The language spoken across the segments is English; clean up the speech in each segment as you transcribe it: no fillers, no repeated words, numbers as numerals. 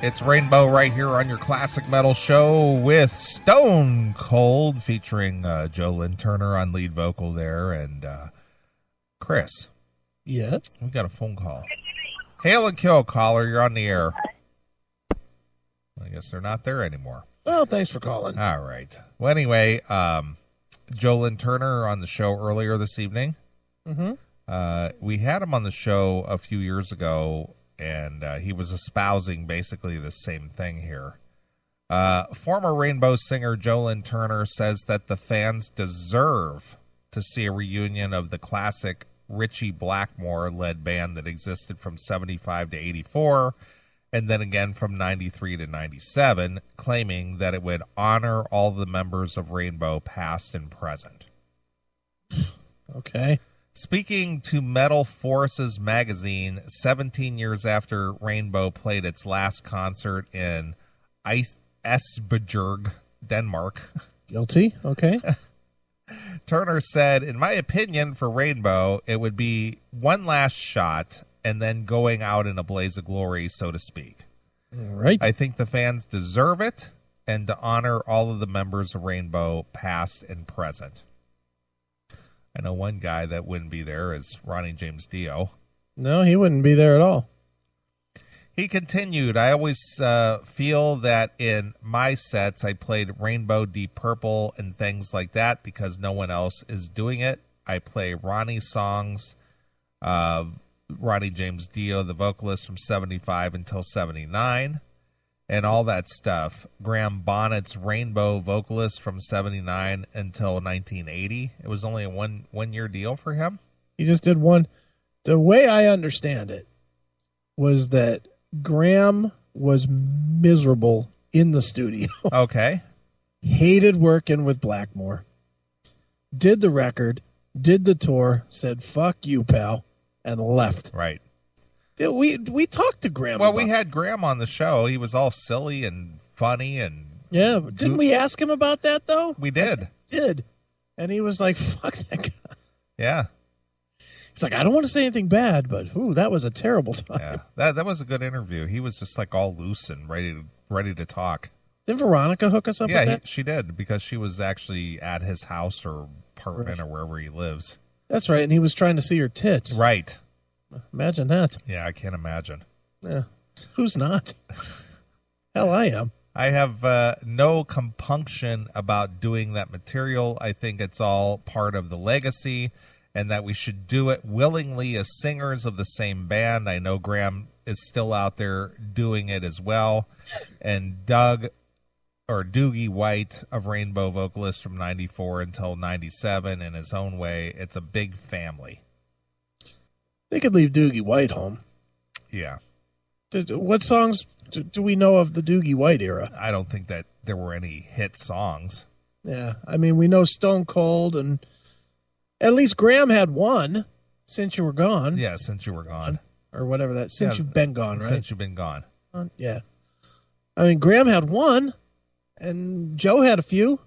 It's Rainbow right here on your Classic Metal Show with Stone Cold, featuring Joe Lynn Turner on lead vocal there. And Chris. Yes? We got a phone call. Hail and kill, caller. You're on the air. I guess they're not there anymore. Well, thanks for calling. All right. Well, anyway, Joe Lynn Turner on the show earlier this evening. Mm-hmm. We had him on the show a few years ago, and he was espousing basically the same thing here. Former Rainbow singer Joe Lynn Turner says that the fans deserve to see a reunion of the classic Ritchie Blackmore-led band that existed from 75 to 84, and then again from 93 to 97, claiming that it would honor all the members of Rainbow, past and present. Okay. Speaking to Metal Forces magazine, 17 years after Rainbow played its last concert in Esbjerg, Denmark. Guilty? Okay. Turner said, "In my opinion, for Rainbow, it would be one last shot and then going out in a blaze of glory, so to speak. All right. I think the fans deserve it, and to honor all of the members of Rainbow, past and present." I know one guy that wouldn't be there is Ronnie James Dio. No, he wouldn't be there at all. He continued, "I always feel that in my sets I played Rainbow, Deep Purple, and things like that because no one else is doing it. I play Ronnie songs, Ronnie James Dio, the vocalist from 75 until 79, and all that stuff. Graham Bonnet's Rainbow vocalist from 79 until 1980. It was only a one-year deal for him." He just did one. The way I understand it was that Graham was miserable in the studio. Okay. Hated working with Blackmore. Did the record, did the tour, said, "Fuck you, pal," and left. Right. We talked to Graham. Well, we had Graham on the show. He was all silly and funny and... Yeah, didn't we ask him about that, though? We did. Did. And he was like, "Fuck that guy." Yeah. He's like, "I don't want to say anything bad, but that was a terrible time." Yeah, that was a good interview. He was just like all loose and ready to talk. Didn't Veronica hook us up with that? She did, because she was actually at his house or apartment or wherever he lives. That's right, and he was trying to see her tits. Right. Imagine that. Yeah, I can't imagine. Yeah, who's not? Hell, I am. I have no compunction about doing that material. I think it's all part of the legacy, and that we should do it willingly as singers of the same band. I know Graham is still out there doing it as well. And Doogie White of Rainbow, vocalist from 94 until 97, in his own way. It's a big family. They could leave Doogie White home. Yeah. What songs do we know of the Doogie White era? I don't think that there were any hit songs. Yeah, I mean, we know Stone Cold, and at least Graham had one, Since You Were Gone. Yeah, Since You Were Gone. Or whatever that, Since You've Been Gone, right? Since You've Been Gone. Yeah. I mean, Graham had one, and Joe had a few.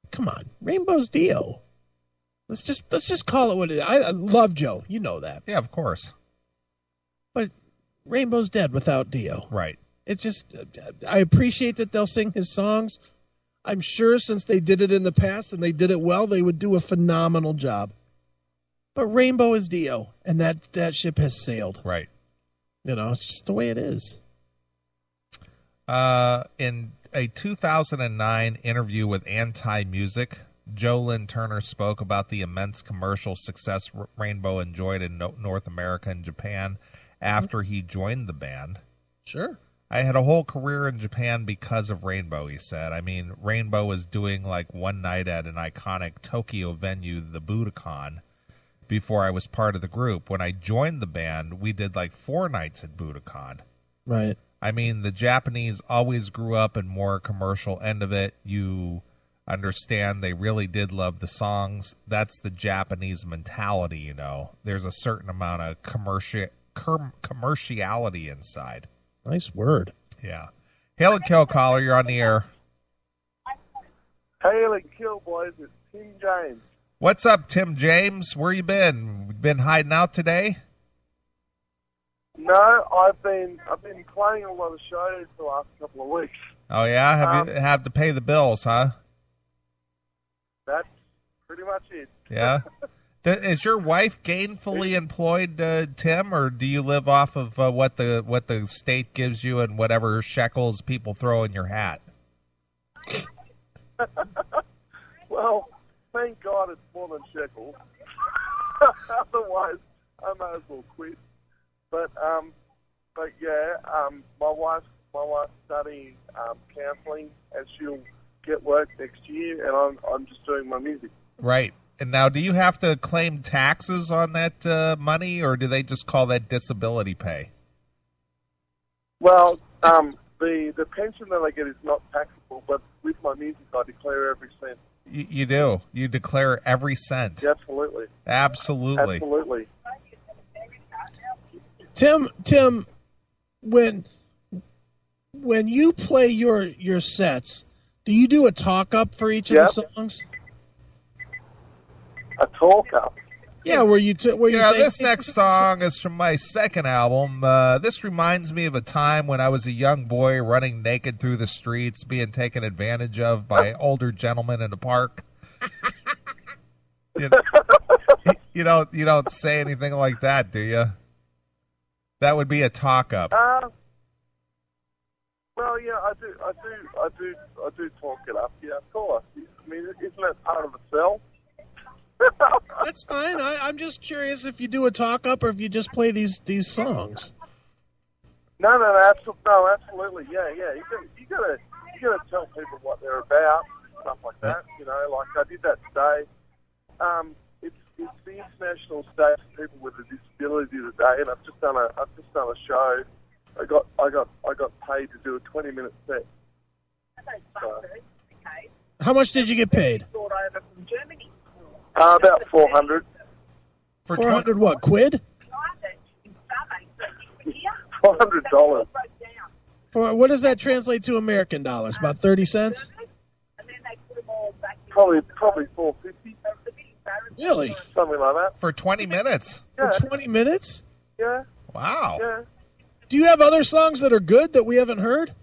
Come on, Rainbow's Dio. Let's just call it what it is. I love Joe. You know that. Yeah, of course. But Rainbow's dead without Dio. Right. It's just, I appreciate that they'll sing his songs. I'm sure since they did it in the past and they did it well, they would do a phenomenal job. But Rainbow is Dio, and that ship has sailed. Right. You know, it's just the way it is. In a 2009 interview with Anti-Music, Joe Lynn Turner spoke about the immense commercial success Rainbow enjoyed in North America and Japan after he joined the band. Sure. "I had a whole career in Japan because of Rainbow," he said. "I mean, Rainbow was doing like one night at an iconic Tokyo venue, the Budokan, before I was part of the group. When I joined the band, we did like 4 nights at Budokan." Right. I mean, the Japanese always grew up in more commercial end of it. You understand they really did love the songs. That's the Japanese mentality, you know. There's a certain amount of commerciality inside. Nice word. Yeah. Hail and kill, caller. You're on the air. Hail and kill, boys. It's Tim James. What's up, Tim James? Where you been? Been hiding out today? No, I've been playing a lot of shows the last couple of weeks. Oh yeah, have you have to pay the bills, huh? That's pretty much it. Yeah. Is your wife gainfully employed, Tim, or do you live off of what the state gives you and whatever shekels people throw in your hat? Well, thank God it's more than shekels. Otherwise, I might as well quit. But yeah, my wife's studying counselling, and she'll get work next year, and I'm just doing my music. Right. And now, do you have to claim taxes on that money, or do they just call that disability pay? Well, the pension that I get is not taxable, but with my music, I declare every cent. You do. You declare every cent. Absolutely. Absolutely. Absolutely. Tim, when you play your sets, do you do a talk up for each of the songs? A talk up. Yeah, where you say, this next song is from my second album. This reminds me of a time when I was a young boy running naked through the streets, being taken advantage of by older gentlemen in the park. You don't say anything like that, do you? That would be a talk up. Well, yeah, I do talk it up. Yeah, of course. I mean, isn't that part of the sell? That's fine. I'm just curious if you do a talk up or if you just play these songs. No, absolutely. Yeah. You gotta tell people what they're about, stuff like that. You know, like I did that today. It's the International Day for People with a Disability today, and I've just done a show. I got paid to do a 20-minute set. So. How much did you get paid? About 400. For 400 what, quid? $400. For what does that translate to American dollars? About 30 cents? Probably 450. Really? Something like that. For 20 minutes? Yeah. For 20 minutes? Yeah. Wow. Yeah. Do you have other songs that are good that we haven't heard?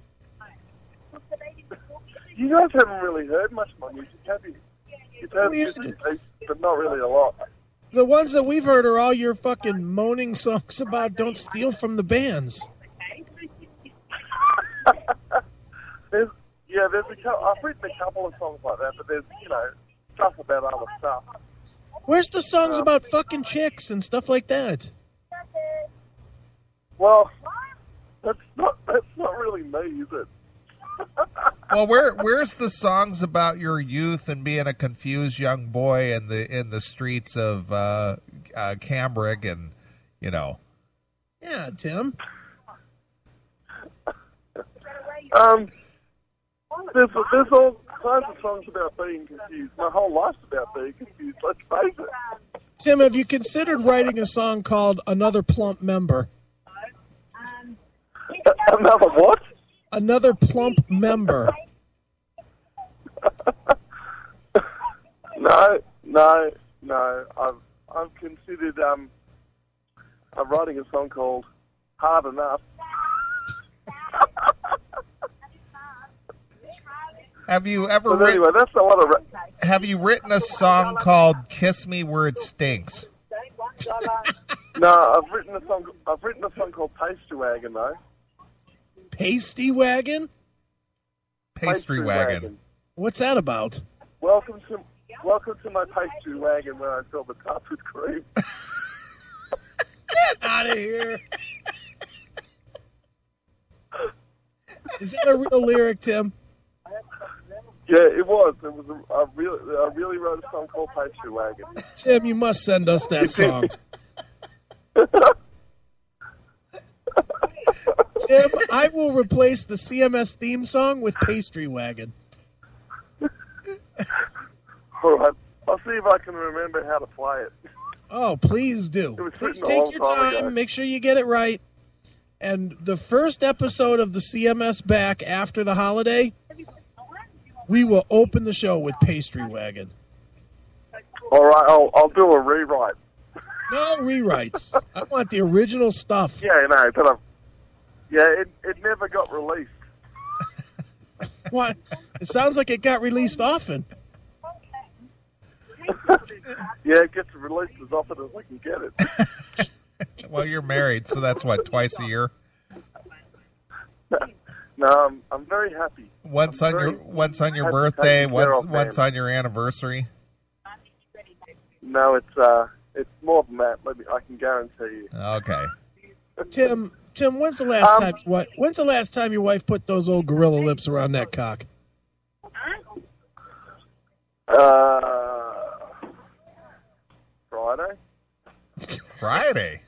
You guys haven't really heard much of my music, have you? You've heard bits and pieces, but not really a lot. The ones that we've heard are all your fucking moaning songs about don't steal from the bands. There's I've written a couple of songs like that, but there's, stuff about other stuff. Where's the songs about fucking chicks and stuff like that? Well, that's not really me, is it? Well, where's the songs about your youth and being a confused young boy in the streets of Cambric and Yeah, Tim. There's all kinds of songs about being confused. My whole life's about being confused. Let's face it. Tim, have you considered writing a song called "Another Plump Member"? Another what? Another plump member. No. I've considered I'm writing a song called "Hard Enough." Have you ever anyway, that's a lot of. Have you written a song called "Kiss Me Where It Stinks"? No, I've written a song called "Pastrywagon" though. Pasty Wagon? Pastry wagon. What's that about? Welcome to my pastry wagon where I fill the top with cream. Get out of here. Is that a real lyric, Tim? Yeah, it was. It was I really wrote a song called Pastry Wagon. Tim, you must send us that song. Tim, I will replace the CMS theme song with Pastry Wagon. All right. I'll see if I can remember how to play it. Oh, please do. Please a take long your time time. ago. Make sure you get it right. And the first episode of the CMS back after the holiday, we will open the show with Pastry Wagon. All right. I'll do a rewrite. No rewrites. I want the original stuff. Yeah, I know, but it never got released. What? It sounds like it got released often. Yeah, it gets released as often as I can get it. Well, you're married, so that's what, twice a year? No, I'm very happy. Once on your birthday, once on your anniversary. No, it's more than that. I can guarantee you. Okay. Tim, when's the last time your wife put those old gorilla lips around that cock? Friday. Friday?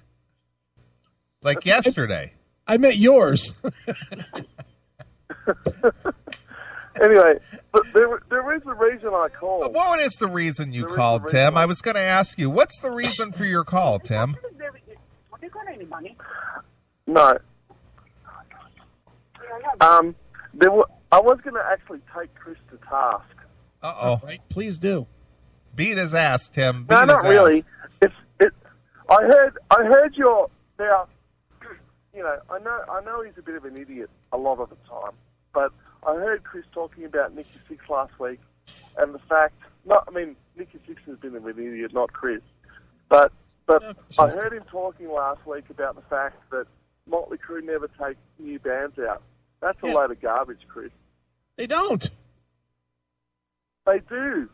Like yesterday? I meant yours. Anyway, but there is a reason I called. What is the reason you called, Tim? I was going to ask you, what's the reason for your call, Tim? No. I was going to actually take Chris to task. Uh-oh. Right, please do. Beat his ass, Tim. No, not really. I heard your now. You know, I know he's a bit of an idiot a lot of the time, but I heard Chris talking about Nicky Six last week, and the fact. Nicky Six has been an idiot, not Chris, but I heard him talking last week about the fact that Motley Crue never take new bands out. That's a load of garbage, Chris. They don't. They do.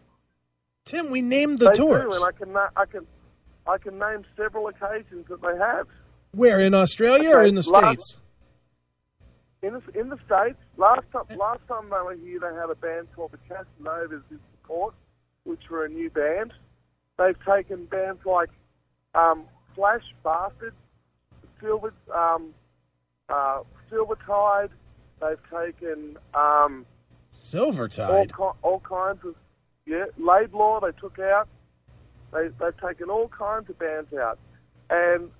Tim, we named the tours. They do, and I can name several occasions that they have. Where, in Australia or in the States? In the States. Last time they were here, they had a band called the Casanovas in support, which were a new band. They've taken bands like Flash Bastard, Silvertide. They've taken Silvertide. all kinds of Laidlaw. They took out. They've taken all kinds of bands out, and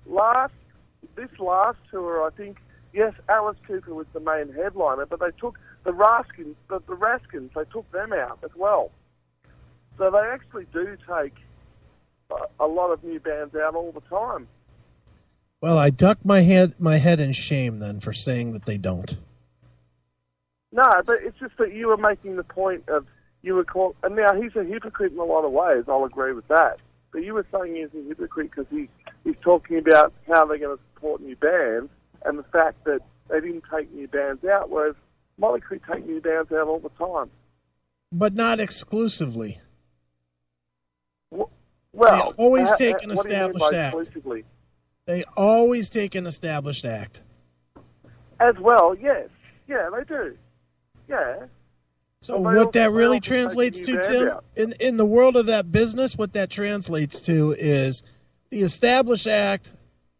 this last tour, I think, yes, Alice Cooper was the main headliner, but they took the Raskins, they took them out as well. So they actually do take a lot of new bands out all the time. Well, I duck my head in shame then for saying that they don't. No, but it's just that you were making the point of and now he's a hypocrite in a lot of ways. I'll agree with that. But you were saying he's a hypocrite because he's talking about how they're going to support new bands and the fact that they didn't take new bands out, whereas Motley Crue take new bands out all the time. But not exclusively. Well, they always take an established act. Exclusively? They always take an established act. As well, yes. Yeah, they do. Yeah. So what that really translates to, Tim, in the world of that business, what that translates to is the established act,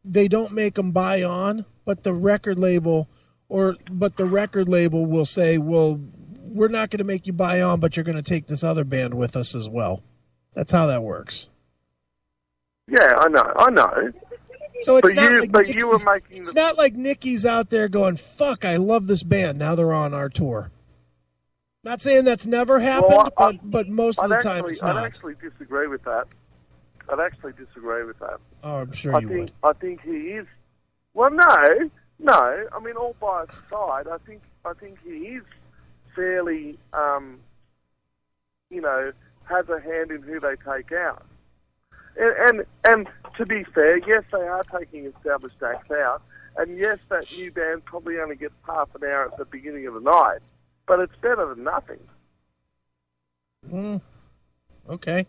they don't make them buy on, but the record label will say, well, we're not going to make you buy on, but you're going to take this other band with us as well. That's how that works. Yeah, I know. So it's not like Nicky's out there going, fuck, I love this band. Now they're on our tour. Not saying that's never happened, but most of the time it's not. I'd actually disagree with that. Oh, I'm sure you would. I think he is. Well, no. I mean, all by aside, I think he is fairly, has a hand in who they take out. And to be fair, yes, they are taking established acts out, and yes, that new band probably only gets half an hour at the beginning of the night, but it's better than nothing. Okay.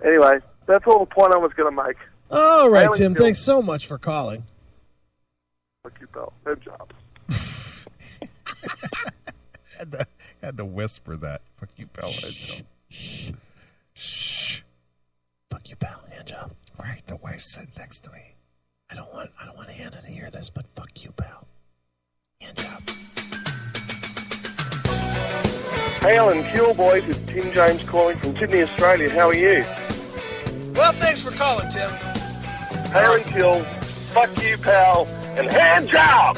Anyway, that's all the point I was going to make. All right, Tim, thanks so much for calling. Fuck you, pal. Good job. Had to whisper that. Fuck you, pal. Shh. Fuck you, pal. Hand job. All right, the wife's sitting next to me. I don't want Hannah to hear this, but fuck you, pal. Hand job. Hail and Kill, boys. It's Tim James calling from Sydney, Australia. How are you? Well, thanks for calling, Tim. Hail and Kill, fuck you, pal, and hand job!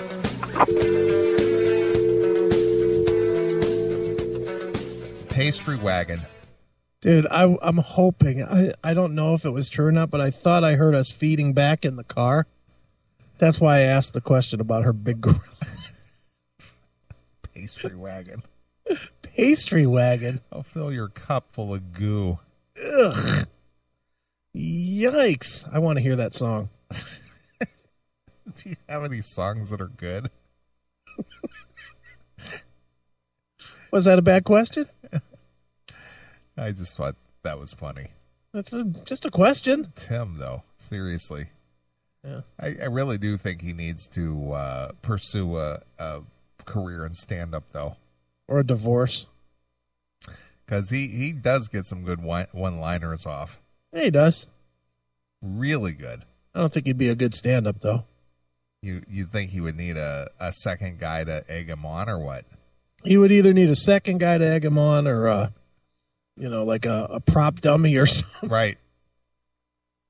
Pastrywagon. Dude, I'm hoping. I don't know if it was true or not, but I thought I heard us feeding back in the car. That's why I asked the question about her big gorilla. Pastry wagon. Pastry wagon. I'll fill your cup full of goo. Ugh. Yikes. I want to hear that song. Do you have any songs that are good? Was that a bad question? I just thought that was funny. That's just a question. Tim, though, seriously. Yeah. I really do think he needs to pursue a career in stand-up, though. Or a divorce. Because he does get some good one-liners off. Yeah, he does. Really good. I don't think he'd be a good stand-up, though. You think he would need a second guy to egg him on, or what? He would either need a second guy to egg him on, or like a prop dummy or something. Right.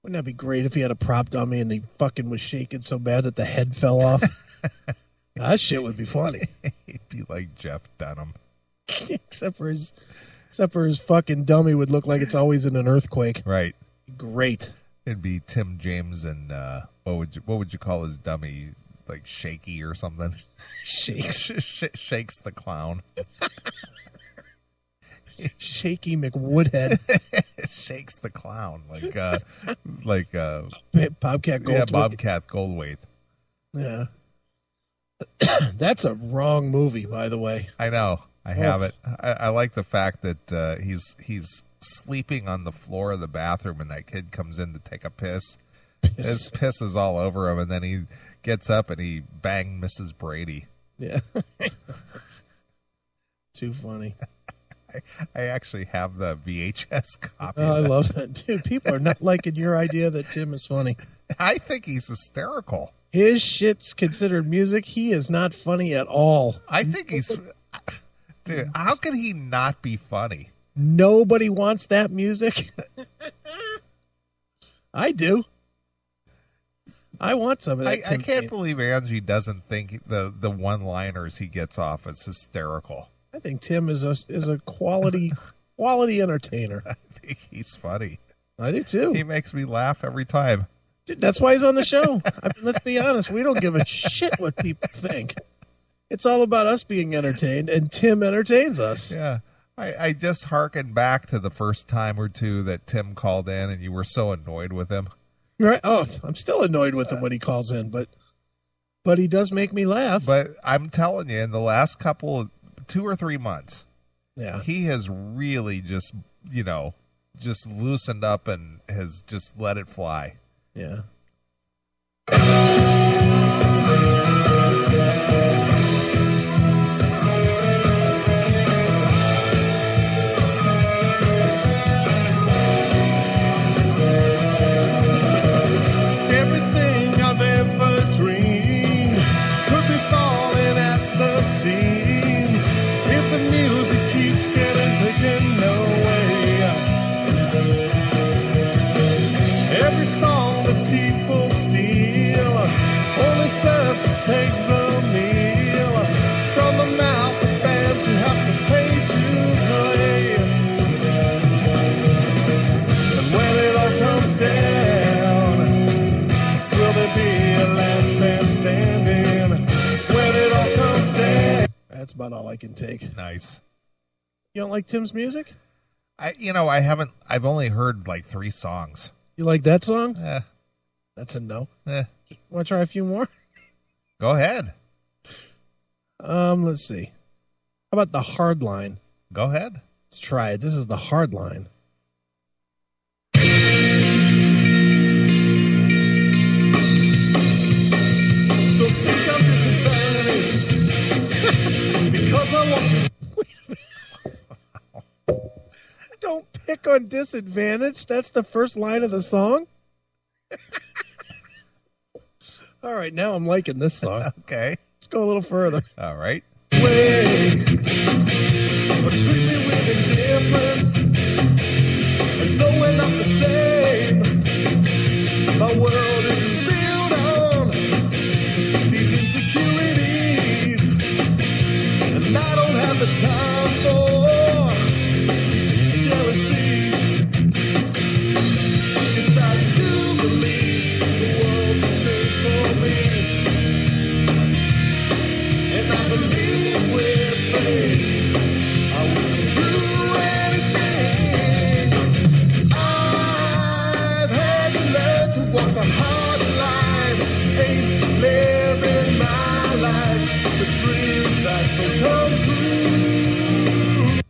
Wouldn't that be great if he had a prop dummy and he fucking was shaking so bad that the head fell off? That shit would be funny. He'd be like Jeff Dunham. except for his fucking dummy would look like it's always in an earthquake. Right. Great. It'd be Tim James and what would you call his dummy? Like Shaky or something? Shakes the clown. Shaky McWoodhead. Shakes the clown like Bobcat Goldthwait. Yeah, Bobcat Goldthwait. Yeah. That's a wrong movie, by the way. I know. I have it. I like the fact that he's sleeping on the floor of the bathroom and that kid comes in to take a piss. His piss is all over him, and then he gets up and he banged Mrs. Brady. Yeah. Too funny. I actually have the VHS copy. Oh, I love that. Dude, people are not liking your idea that Tim is funny. I think he's hysterical. His shit's considered music. He is not funny at all. I think he's... Dude, how can he not be funny? Nobody wants that music. I do. I want some of that. I can't believe Angie doesn't think the one-liners he gets off is hysterical. I think Tim is a quality entertainer. I think he's funny. I do too. He makes me laugh every time. Dude, that's why he's on the show. I mean, let's be honest. We don't give a shit what people think. It's all about us being entertained, and Tim entertains us. Yeah. I just hearkened back to the first time or two that Tim called in, and you were so annoyed with him. Right? Oh, I'm still annoyed with him when he calls in, but he does make me laugh. But I'm telling you, in the last 2 or 3 months, yeah, he has really just loosened up and has just let it fly. Yeah. Everything I've ever dreamed could be falling at the seams if the music keeps getting taken away. Every song that people steal only serves to take the meal from the mouth of bands who have to pay to play. And when it all comes down, will there be a last man standing? When it all comes down. That's about all I can take. Nice. You don't like Tim's music? I haven't. I've only heard like 3 songs. You like that song? Eh. That's a no. Eh. Want to try a few more? Go ahead. Let's see. How about the hard line? Go ahead. Let's try it. This is the hard line. Don't think I'm disadvantaged because I want this. Don't pick on disadvantage. That's the first line of the song. All right, now I'm liking this song. Okay. Let's go a little further. All right. Way, but treat me with indifference as though we're not the same. My world isn't built on these insecurities, and I don't have the time for jealousy. I wouldn't do anything. I've had to learn to walk the hard line. Ain't living my life for dreams that don't come true.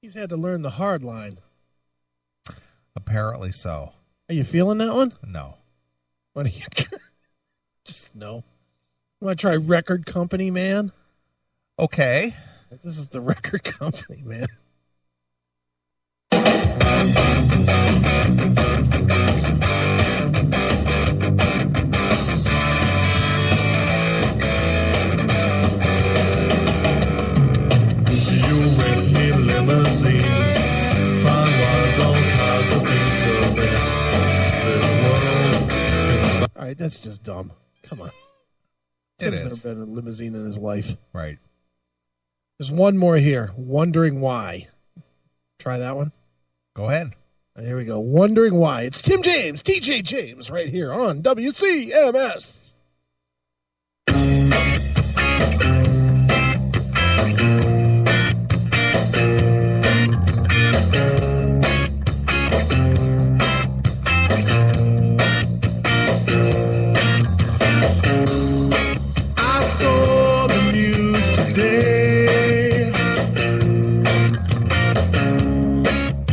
He's had to learn the hard line. Apparently so. Are you feeling that one? No. What are you? Just no. You want to try Record Company, man? Okay. This is the Record Company, man. You rent me limousines, fine wines, all kinds of things. The best this world can buy. All right, that's just dumb. Come on. It Tim's is. never been in a limousine in his life. Right. There's one more here. Wondering why. Try that one. Go ahead. Here we go. Wondering why. It's Tim James, TJ James, right here on WCMS. I saw the news today.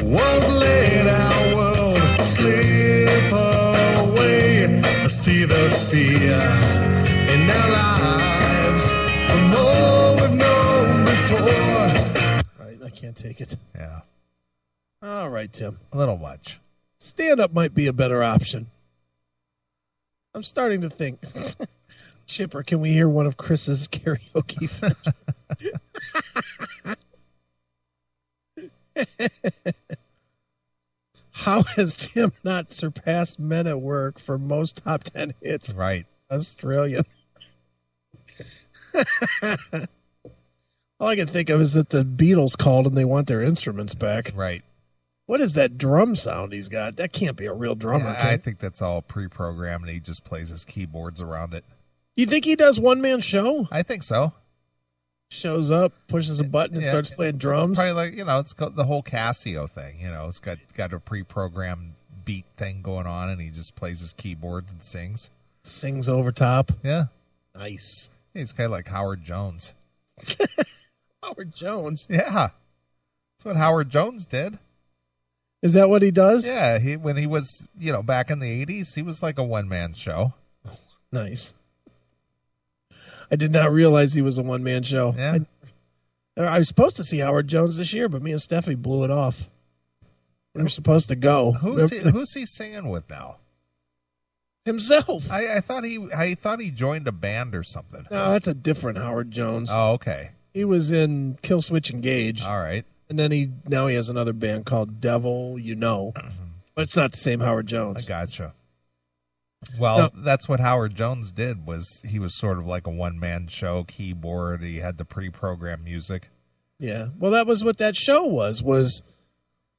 Won't let our world slip away. I see the fear in our lives for more we've known before. Right, I can't take it. Yeah. All right, Tim. A little much. Stand-up might be a better option. I'm starting to think. Chipper, can we hear one of Chris's karaoke? How has Tim not surpassed Men at Work for most top 10 hits? Right. Australian. All I can think of is that the Beatles called and they want their instruments back. Right. What is that drum sound he's got? That can't be a real drummer. Yeah, I think that's all pre-programmed, and he just plays his keyboards around it. You think he does one-man show? I think so. Shows up, pushes a button, and Yeah. starts playing drums? Probably like, it's got the whole Casio thing. It's got a pre-programmed beat thing going on, and he just plays his keyboard and sings. Sings over top. Yeah. Nice. He's kind of like Howard Jones. Howard Jones. Yeah. That's what Howard Jones did. Is that what he does? Yeah, when he was, back in the 80s, he was like a one-man show. Nice. I did not realize he was a one-man show. Yeah. I was supposed to see Howard Jones this year, but me and Steffi blew it off. We were supposed to go. Who's he singing with now? Himself. I thought he joined a band or something. No, that's a different Howard Jones. Oh, okay. He was in Kill Switch Engage. All right. And then now he has another band called Devil You Know. But it's not the same Howard Jones. I gotcha. Well, that's what Howard Jones did. He was sort of like a one-man show, keyboard. He had the pre-programmed music. Yeah. Well, that was what that show was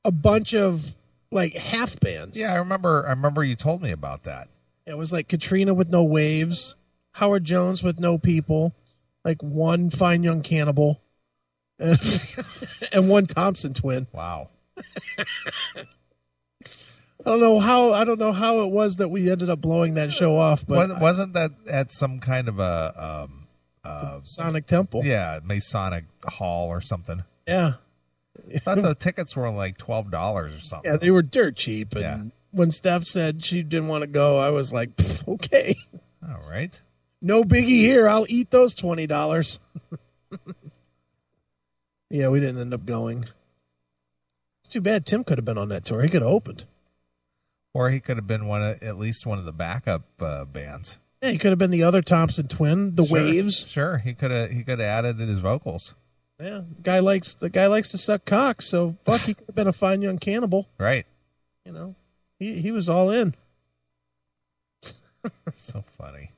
a bunch of like half bands. Yeah, I remember you told me about that. It was like Katrina with no waves, Howard Jones with no people, like one Fine Young Cannibal, and one Thompson twin. Wow. I don't know how it was that we ended up blowing that show off, but wasn't that at some kind of a Sonic Temple? Yeah, Masonic Hall or something. Yeah. I thought the tickets were like $12 or something. Yeah, they were dirt cheap. And when Steph said she didn't want to go, I was like, okay. All right. No biggie here. I'll eat those $20. Yeah, we didn't end up going. It's too bad. Tim could have been on that tour. He could have opened. Or he could have been at least one of the backup bands. Yeah, he could have been the other Thompson twin, the Waves. Sure, he could have added his vocals. Yeah, the guy likes to suck cock, so fuck, he could have been a Fine Young Cannibal. Right. He was all in. So funny.